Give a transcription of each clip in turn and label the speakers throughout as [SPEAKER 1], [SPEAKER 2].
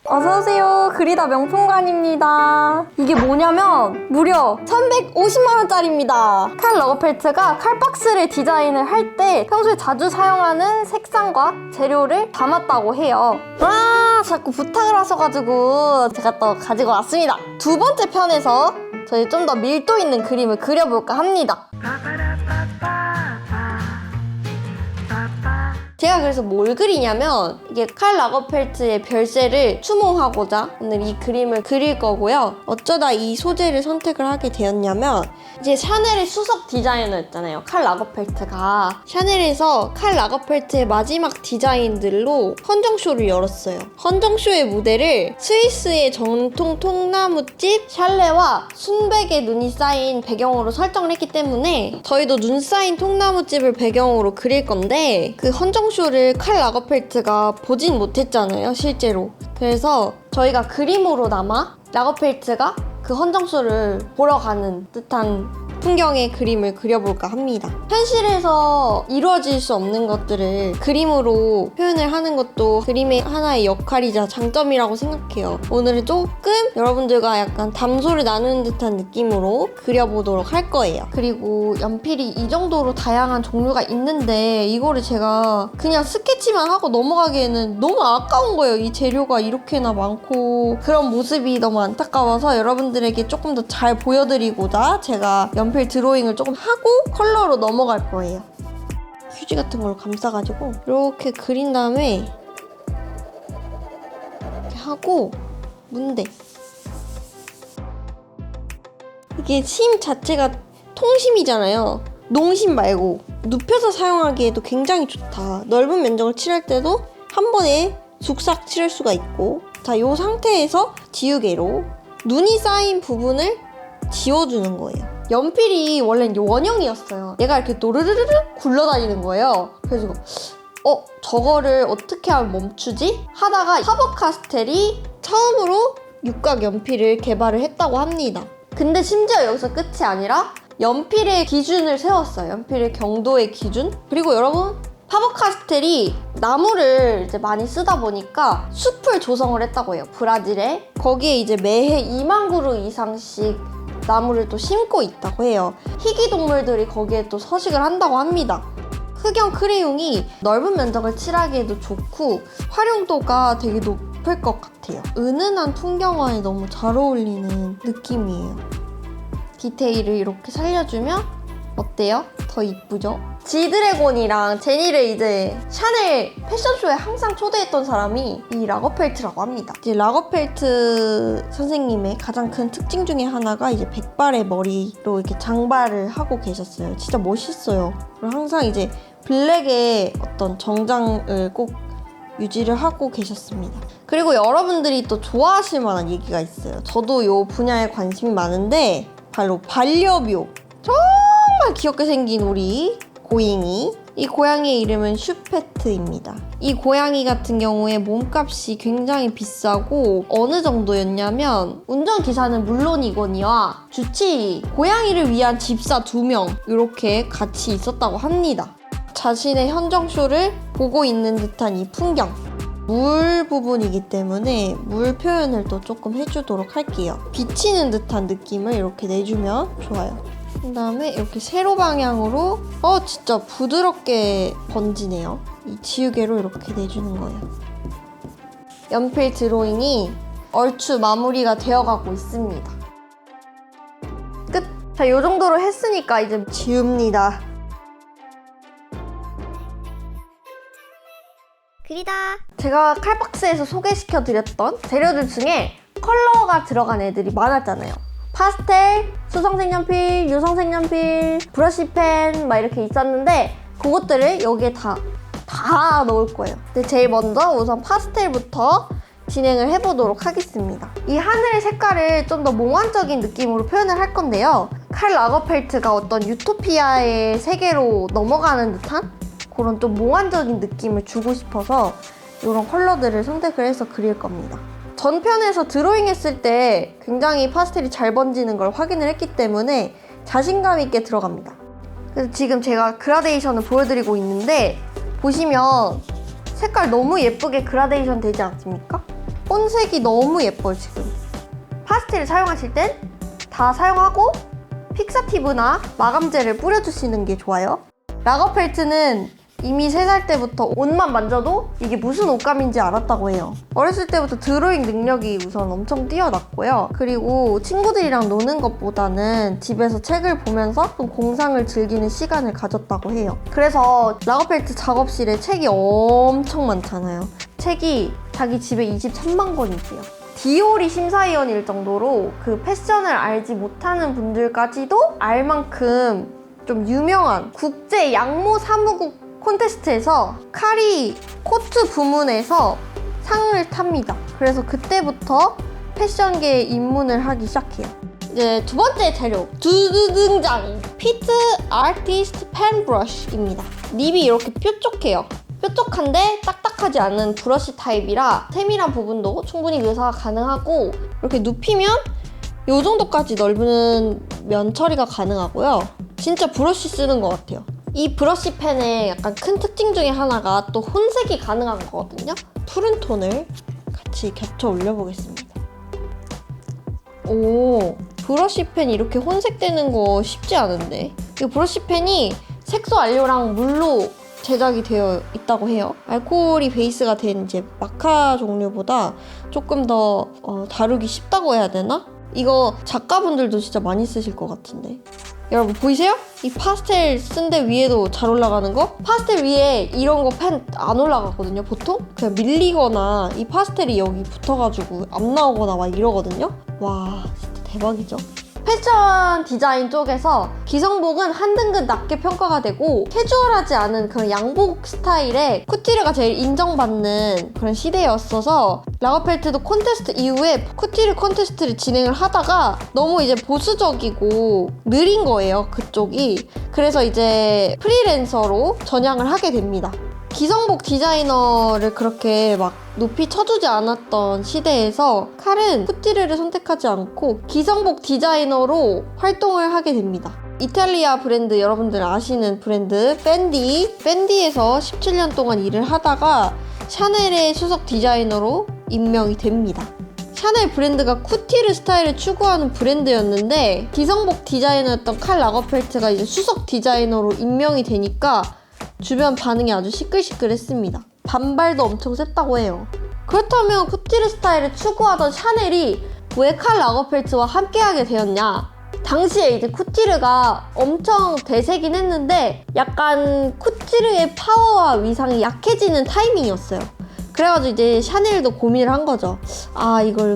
[SPEAKER 1] 어서오세요. 그리다 명품관입니다. 이게 뭐냐면 무려 350만원짜리입니다. 칼 러거펠트가 칼박스를 디자인을 할 때 평소에 자주 사용하는 색상과 재료를 담았다고 해요. 자꾸 부탁을 하셔가지고 제가 또 가지고 왔습니다. 두 번째 편에서 저희 좀 더 밀도 있는 그림을 그려볼까 합니다. 제가 그래서 뭘 그리냐면 이게 칼 라거펠트의 별세를 추모하고자 오늘 이 그림을 그릴 거고요. 어쩌다 이 소재를 선택을 하게 되었냐면 이제 샤넬의 수석 디자이너였잖아요. 칼 라거펠트가 샤넬에서 칼 라거펠트의 마지막 디자인들로 헌정쇼를 열었어요. 헌정쇼의 무대를 스위스의 정통 통나무집 샬레와 순백의 눈이 쌓인 배경으로 설정을 했기 때문에 저희도 눈 쌓인 통나무집을 배경으로 그릴 건데 그 헌정쇼를 칼 라거펠트가 보진 못했잖아요, 실제로. 그래서 저희가 그림으로나마 라거펠트가 그 헌정쇼를 보러 가는 듯한 풍경의 그림을 그려볼까 합니다. 현실에서 이루어질 수 없는 것들을 그림으로 표현을 하는 것도 그림의 하나의 역할이자 장점이라고 생각해요. 오늘은 조금 여러분들과 약간 담소를 나누는 듯한 느낌으로 그려보도록 할 거예요. 그리고 연필이 이 정도로 다양한 종류가 있는데 이거를 제가 그냥 스케치만 하고 넘어가기에는 너무 아까운 거예요. 이 재료가 이렇게나 많고 그런 모습이 너무 안타까워서 여러분들에게 조금 더 잘 보여드리고자 제가 연필 드로잉을 조금 하고 컬러로 넘어갈 거예요. 휴지 같은 걸로 감싸가지고 이렇게 그린 다음에 이렇게 하고 문대. 이게 심 자체가 통심이잖아요. 농심 말고 눕혀서 사용하기에도 굉장히 좋다. 넓은 면적을 칠할 때도 한 번에 쑥싹 칠할 수가 있고. 자, 이 상태에서 지우개로 눈이 쌓인 부분을 지워주는 거예요. 연필이 원래는 원형이었어요. 얘가 이렇게 노르르르 굴러다니는 거예요. 그래서 저거를 어떻게 하면 멈추지? 하다가 파버카스텔이 처음으로 육각 연필을 개발을 했다고 합니다. 근데 심지어 여기서 끝이 아니라 연필의 기준을 세웠어요. 연필의 경도의 기준. 그리고 여러분, 파버카스텔이 나무를 이제 많이 쓰다 보니까 숲을 조성을 했다고 해요. 브라질에. 거기에 이제 매해 2만 그루 이상씩 나무를 또 심고 있다고 해요. 희귀동물들이 거기에 또 서식을 한다고 합니다. 흑연 크레용이 넓은 면적을 칠하기에도 좋고 활용도가 되게 높을 것 같아요. 은은한 풍경화에 너무 잘 어울리는 느낌이에요. 디테일을 이렇게 살려주면 어때요? 더 이쁘죠? 지드래곤이랑 제니를 이제 샤넬 패션쇼에 항상 초대했던 사람이 이 라거펠트라고 합니다. 이제 라거펠트 선생님의 가장 큰 특징 중에 하나가 이제 백발의 머리로 이렇게 장발을 하고 계셨어요. 진짜 멋있어요. 그리고 항상 이제 블랙의 어떤 정장을 꼭 유지를 하고 계셨습니다. 그리고 여러분들이 또 좋아하실 만한 얘기가 있어요. 저도 이 분야에 관심이 많은데 바로 반려묘. 정말 귀엽게 생긴 우리 고양이. 이 고양이의 이름은 슈페트입니다. 이 고양이 같은 경우에 몸값이 굉장히 비싸고 어느 정도였냐면 운전기사는 물론이거니와 주치, 고양이를 위한 집사 2명 이렇게 같이 있었다고 합니다. 자신의 현정쇼를 보고 있는 듯한 이 풍경. 물 부분이기 때문에 물 표현을 또 조금 해주도록 할게요. 비치는 듯한 느낌을 이렇게 내주면 좋아요. 그 다음에 이렇게 세로 방향으로 진짜 부드럽게 번지네요. 이 지우개로 이렇게 내주는 거예요. 연필 드로잉이 얼추 마무리가 되어가고 있습니다. 끝! 자, 이 정도로 했으니까 이제 지웁니다.
[SPEAKER 2] 그리다.
[SPEAKER 1] 제가 칼박스에서 소개시켜드렸던 재료들 중에 컬러가 들어간 애들이 많았잖아요. 파스텔, 수성색연필, 유성색연필, 브러쉬펜 막 이렇게 있었는데 그것들을 여기에 다 넣을 거예요. 근데 제일 먼저 우선 파스텔부터 진행을 해보도록 하겠습니다. 이 하늘의 색깔을 좀 더 몽환적인 느낌으로 표현을 할 건데요. 칼 라거펠트가 어떤 유토피아의 세계로 넘어가는 듯한 그런 좀 몽환적인 느낌을 주고 싶어서 이런 컬러들을 선택을 해서 그릴 겁니다. 전편에서 드로잉 했을 때 굉장히 파스텔이 잘 번지는 걸 확인을 했기 때문에 자신감 있게 들어갑니다. 그래서 지금 제가 그라데이션을 보여드리고 있는데 보시면 색깔 너무 예쁘게 그라데이션 되지 않습니까? 혼색이 너무 예뻐요, 지금. 파스텔을 사용하실 땐 다 사용하고 픽사티브나 마감젤을 뿌려주시는 게 좋아요. 라거펠트는 이미 3살 때부터 옷만 만져도 이게 무슨 옷감인지 알았다고 해요. 어렸을 때부터 드로잉 능력이 우선 엄청 뛰어났고요. 그리고 친구들이랑 노는 것보다는 집에서 책을 보면서 좀 공상을 즐기는 시간을 가졌다고 해요. 그래서 라거펠트 작업실에 책이 엄청 많잖아요. 책이 자기 집에 23만 권이 있대요. 디올이 심사위원일 정도로 그 패션을 알지 못하는 분들까지도 알 만큼 좀 유명한 국제 양모 사무국 콘테스트에서 칼이 코트 부문에서 상을 탑니다. 그래서 그때부터 패션계에 입문을 하기 시작해요. 이제 두 번째 재료 두두등장! 피트 아티스트 펜 브러쉬입니다. 닙이 이렇게 뾰족해요. 뾰족한데 딱딱하지 않은 브러쉬 타입이라 세밀한 부분도 충분히 묘사가 가능하고 이렇게 눕히면 이 정도까지 넓은 면 처리가 가능하고요. 진짜 브러쉬 쓰는 것 같아요. 이 브러쉬 펜의 약간 큰 특징 중에 하나가 또 혼색이 가능한 거거든요. 푸른 톤을 같이 겹쳐 올려보겠습니다. 오, 브러쉬 펜이 이렇게 혼색되는 거 쉽지 않은데. 이 브러쉬 펜이 색소 안료랑 물로 제작이 되어 있다고 해요. 알코올이 베이스가 된 이제 마카 종류보다 조금 더 다루기 쉽다고 해야 되나? 이거 작가분들도 진짜 많이 쓰실 것 같은데. 여러분 보이세요? 이 파스텔 쓴 데 위에도 잘 올라가는 거? 파스텔 위에 이런 거 펜 안 올라가거든요, 보통? 그냥 밀리거나 이 파스텔이 여기 붙어가지고 안 나오거나 막 이러거든요? 와, 진짜 대박이죠? 패션 디자인 쪽에서 기성복은 한 등급 낮게 평가가 되고 캐주얼하지 않은 그런 양복 스타일의 쿠티르가 제일 인정받는 그런 시대였어서 라거펠트도 콘테스트 이후에 쿠티르 콘테스트를 진행을 하다가 너무 이제 보수적이고 느린 거예요, 그쪽이. 그래서 이제 프리랜서로 전향을 하게 됩니다. 기성복 디자이너를 그렇게 막 높이 쳐주지 않았던 시대에서 칼은 쿠티르를 선택하지 않고 기성복 디자이너로 활동을 하게 됩니다. 이탈리아 브랜드, 여러분들 아시는 브랜드 펜디에서 17년 동안 일을 하다가 샤넬의 수석 디자이너로 임명이 됩니다. 샤넬 브랜드가 쿠티르 스타일을 추구하는 브랜드였는데 기성복 디자이너였던 칼 라거펠트가 이제 수석 디자이너로 임명이 되니까 주변 반응이 아주 시끌시끌했습니다. 반발도 엄청 셌다고 해요. 그렇다면 쿠티르 스타일을 추구하던 샤넬이 왜 칼 라거펠트와 함께하게 되었냐? 당시에 이제 쿠티르가 엄청 대세긴 했는데 약간 쿠티르의 파워와 위상이 약해지는 타이밍이었어요. 그래가지고 이제 샤넬도 고민을 한 거죠. 아, 이걸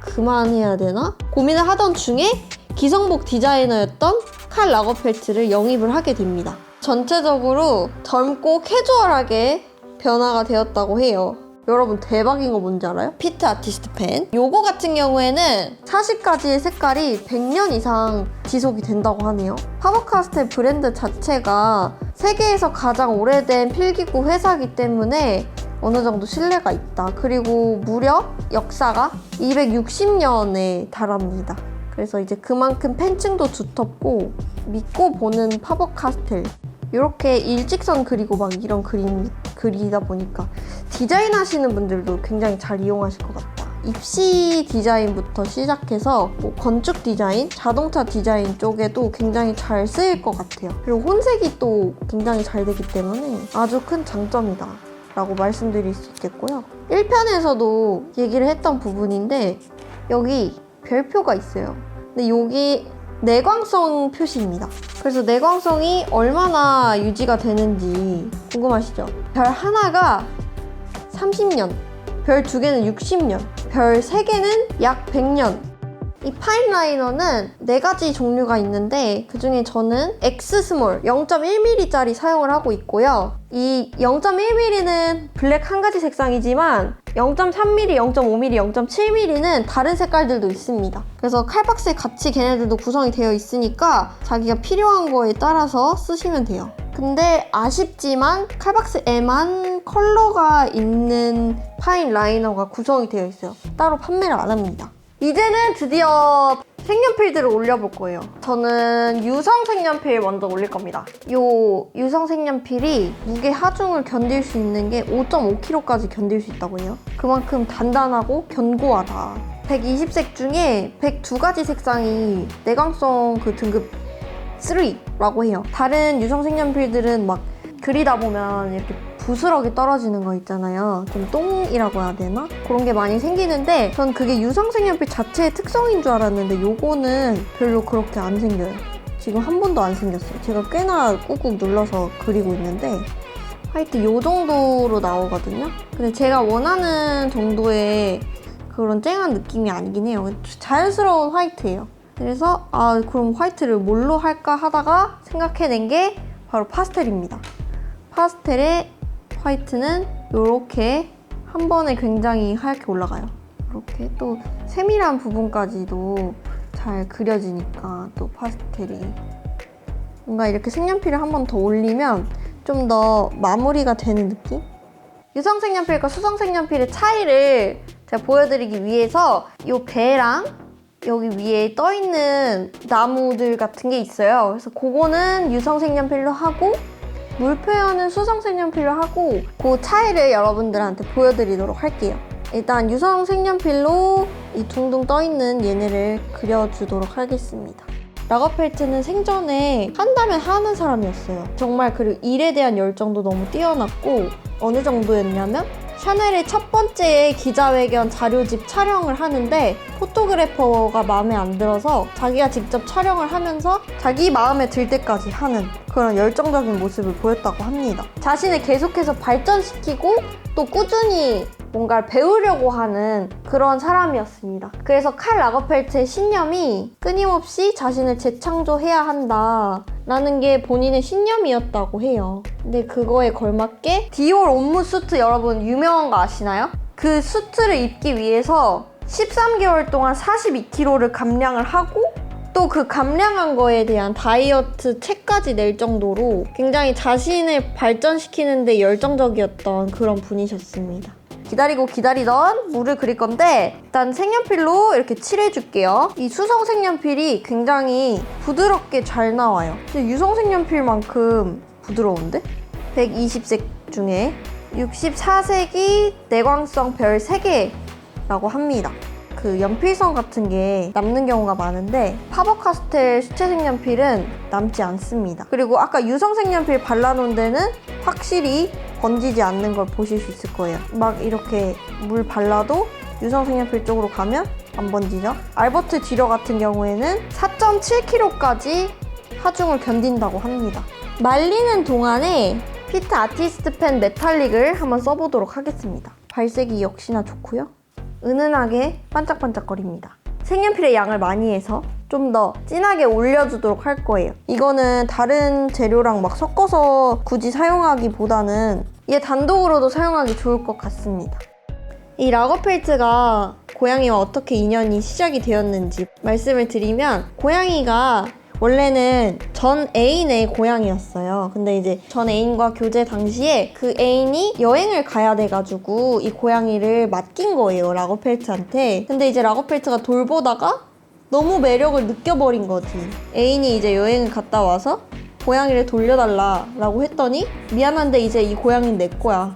[SPEAKER 1] 그만해야 되나? 고민을 하던 중에 기성복 디자이너였던 칼 라거펠트를 영입을 하게 됩니다. 전체적으로 젊고 캐주얼하게 변화가 되었다고 해요. 여러분 대박인 거 뭔지 알아요? 피트 아티스트 펜. 요거 같은 경우에는 40가지의 색깔이 100년 이상 지속이 된다고 하네요. 파버카스텔 브랜드 자체가 세계에서 가장 오래된 필기구 회사이기 때문에 어느 정도 신뢰가 있다. 그리고 무려 역사가 260년에 달합니다. 그래서 이제 그만큼 펜층도 두텁고 믿고 보는 파버카스텔. 이렇게 일직선 그리고 막 이런 그림 그리다 보니까 디자인 하시는 분들도 굉장히 잘 이용하실 것 같다. 입시 디자인부터 시작해서 뭐 건축 디자인, 자동차 디자인 쪽에도 굉장히 잘 쓰일 것 같아요. 그리고 혼색이 또 굉장히 잘 되기 때문에 아주 큰 장점이다 라고 말씀드릴 수 있겠고요. 1편에서도 얘기를 했던 부분인데 여기 별표가 있어요. 근데 여기 내광성 표시입니다. 그래서 내광성이 얼마나 유지가 되는지 궁금하시죠? 별 하나가 30년, 별 2개는 60년, 별 3개는 약 100년. 이 파인 라이너는 4가지 종류가 있는데 그중에 저는 X 스몰 0.1mm짜리 사용을 하고 있고요. 이 0.1mm는 블랙 한 가지 색상이지만 0.3mm, 0.5mm, 0.7mm는 다른 색깔들도 있습니다. 그래서 칼박스에 같이 걔네들도 구성이 되어 있으니까 자기가 필요한 거에 따라서 쓰시면 돼요. 근데 아쉽지만 칼박스에만 컬러가 있는 파인 라이너가 구성이 되어 있어요. 따로 판매를 안 합니다. 이제는 드디어 색연필들을 올려볼 거예요. 저는 유성 색연필 먼저 올릴 겁니다. 요 유성 색연필이 무게 하중을 견딜 수 있는 게 5.5kg까지 견딜 수 있다고 해요. 그만큼 단단하고 견고하다. 120색 중에 102가지 색상이 내광성 그 등급 3라고 해요. 다른 유성 색연필들은 막 그리다 보면 이렇게 부스러기 떨어지는 거 있잖아요. 좀 똥이라고 해야 되나? 그런 게 많이 생기는데 전 그게 유성 색연필 자체의 특성인 줄 알았는데 요거는 별로 그렇게 안 생겨요. 지금 한 번도 안 생겼어요. 제가 꽤나 꾹꾹 눌러서 그리고 있는데 하여튼 요 정도로 나오거든요. 근데 제가 원하는 정도의 그런 쨍한 느낌이 아니긴 해요. 자연스러운 화이트예요. 그래서 그럼 화이트를 뭘로 할까 하다가 생각해낸 게 바로 파스텔입니다. 파스텔의 화이트는 이렇게 한 번에 굉장히 하얗게 올라가요. 이렇게 또 세밀한 부분까지도 잘 그려지니까 또 파스텔이 뭔가 이렇게 색연필을 한 번 더 올리면 좀 더 마무리가 되는 느낌? 유성 색연필과 수성 색연필의 차이를 제가 보여드리기 위해서 이 배랑 여기 위에 떠있는 나무들 같은 게 있어요. 그래서 그거는 유성 색연필로 하고 물 표현은 수성 색연필로 하고 그 차이를 여러분들한테 보여드리도록 할게요. 일단 유성 색연필로 이 둥둥 떠있는 얘네를 그려주도록 하겠습니다. 라거펠트는 생전에 한다면 하는 사람이었어요. 정말 그리고 일에 대한 열정도 너무 뛰어났고 어느 정도였냐면 샤넬의 첫 번째 기자회견 자료집 촬영을 하는데 포토그래퍼가 마음에 안 들어서 자기가 직접 촬영을 하면서 자기 마음에 들 때까지 하는 그런 열정적인 모습을 보였다고 합니다. 자신을 계속해서 발전시키고 또 꾸준히 뭔가를 배우려고 하는 그런 사람이었습니다. 그래서 칼 라거펠트의 신념이 끊임없이 자신을 재창조해야 한다 라는 게 본인의 신념이었다고 해요. 근데 그거에 걸맞게 디올 옴무 수트 여러분 유명한 거 아시나요? 그 수트를 입기 위해서 13개월 동안 42kg를 감량을 하고 또 그 감량한 거에 대한 다이어트 책까지 낼 정도로 굉장히 자신을 발전시키는 데 열정적이었던 그런 분이셨습니다. 기다리고 기다리던 물을 그릴 건데 일단 색연필로 이렇게 칠해줄게요. 이 수성 색연필이 굉장히 부드럽게 잘 나와요. 근데 유성 색연필만큼 부드러운데? 120색 중에 64색이 내광성 별 3개라고 합니다. 그 연필선 같은 게 남는 경우가 많은데 파버카스텔 수채 색연필은 남지 않습니다. 그리고 아까 유성 색연필 발라놓은 데는 확실히 번지지 않는 걸 보실 수 있을 거예요. 막 이렇게 물 발라도 유성 색연필 쪽으로 가면 안 번지죠. 알버트 듀러 같은 경우에는 4.7kg까지 하중을 견딘다고 합니다. 말리는 동안에 피트 아티스트 펜 메탈릭을 한번 써보도록 하겠습니다. 발색이 역시나 좋고요. 은은하게 반짝반짝거립니다. 색연필의 양을 많이 해서 좀 더 진하게 올려주도록 할 거예요. 이거는 다른 재료랑 막 섞어서 굳이 사용하기보다는 얘 단독으로도 사용하기 좋을 것 같습니다. 이 라거펠트가 고양이와 어떻게 인연이 시작이 되었는지 말씀을 드리면 고양이가 원래는 전 애인의 고양이였어요. 근데 이제 전 애인과 교제 당시에 그 애인이 여행을 가야 돼가지고 이 고양이를 맡긴 거예요, 라거펠트한테. 근데 이제 라거펠트가 돌보다가 너무 매력을 느껴버린 거지. 애인이 이제 여행을 갔다 와서 고양이를 돌려달라고 했더니 미안한데 이제 이 고양이는 내 거야.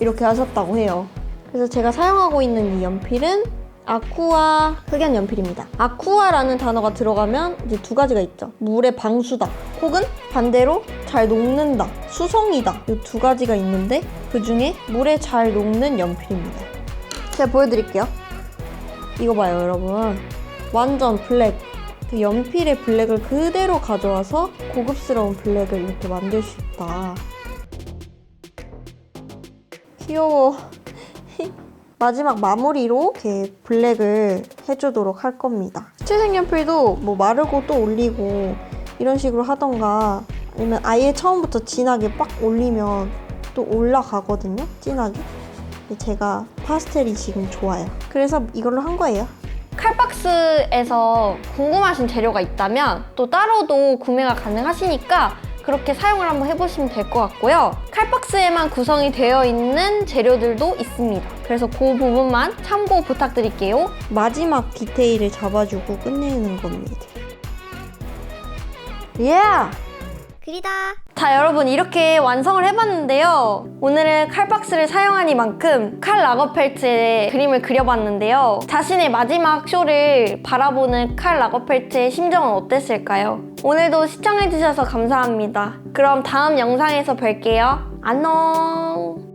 [SPEAKER 1] 이렇게 하셨다고 해요. 그래서 제가 사용하고 있는 이 연필은 아쿠아 흑연 연필입니다. 아쿠아라는 단어가 들어가면 이제 두 가지가 있죠. 물의 방수다 혹은 반대로 잘 녹는다, 수성이다 이 두 가지가 있는데 그 중에 물에 잘 녹는 연필입니다. 제가 보여드릴게요. 이거 봐요 여러분. 완전 블랙. 그 연필의 블랙을 그대로 가져와서 고급스러운 블랙을 이렇게 만들 수 있다. 귀여워. 마지막 마무리로 이렇게 블랙을 해주도록 할 겁니다. 수채 색연필도 뭐 마르고 또 올리고 이런 식으로 하던가 아니면 아예 처음부터 진하게 빡 올리면 또 올라가거든요, 진하게. 제가 파스텔이 지금 좋아요. 그래서 이걸로 한 거예요. 칼박스에서 궁금하신 재료가 있다면 또 따로도 구매가 가능하시니까
[SPEAKER 2] 그렇게 사용을 한번 해보시면 될 것 같고요. 칼박스에만 구성이 되어 있는 재료들도 있습니다. 그래서 그 부분만 참고 부탁드릴게요.
[SPEAKER 1] 마지막 디테일을 잡아주고 끝내는 겁니다. 예!
[SPEAKER 3] 그리다.
[SPEAKER 2] 자, 여러분 이렇게 완성을 해봤는데요. 오늘은 칼박스를 사용하니만큼 칼 라거펠트의 그림을 그려봤는데요. 자신의 마지막 쇼를 바라보는 칼 라거펠트의 심정은 어땠을까요? 오늘도 시청해주셔서 감사합니다. 그럼 다음 영상에서 뵐게요. 안녕.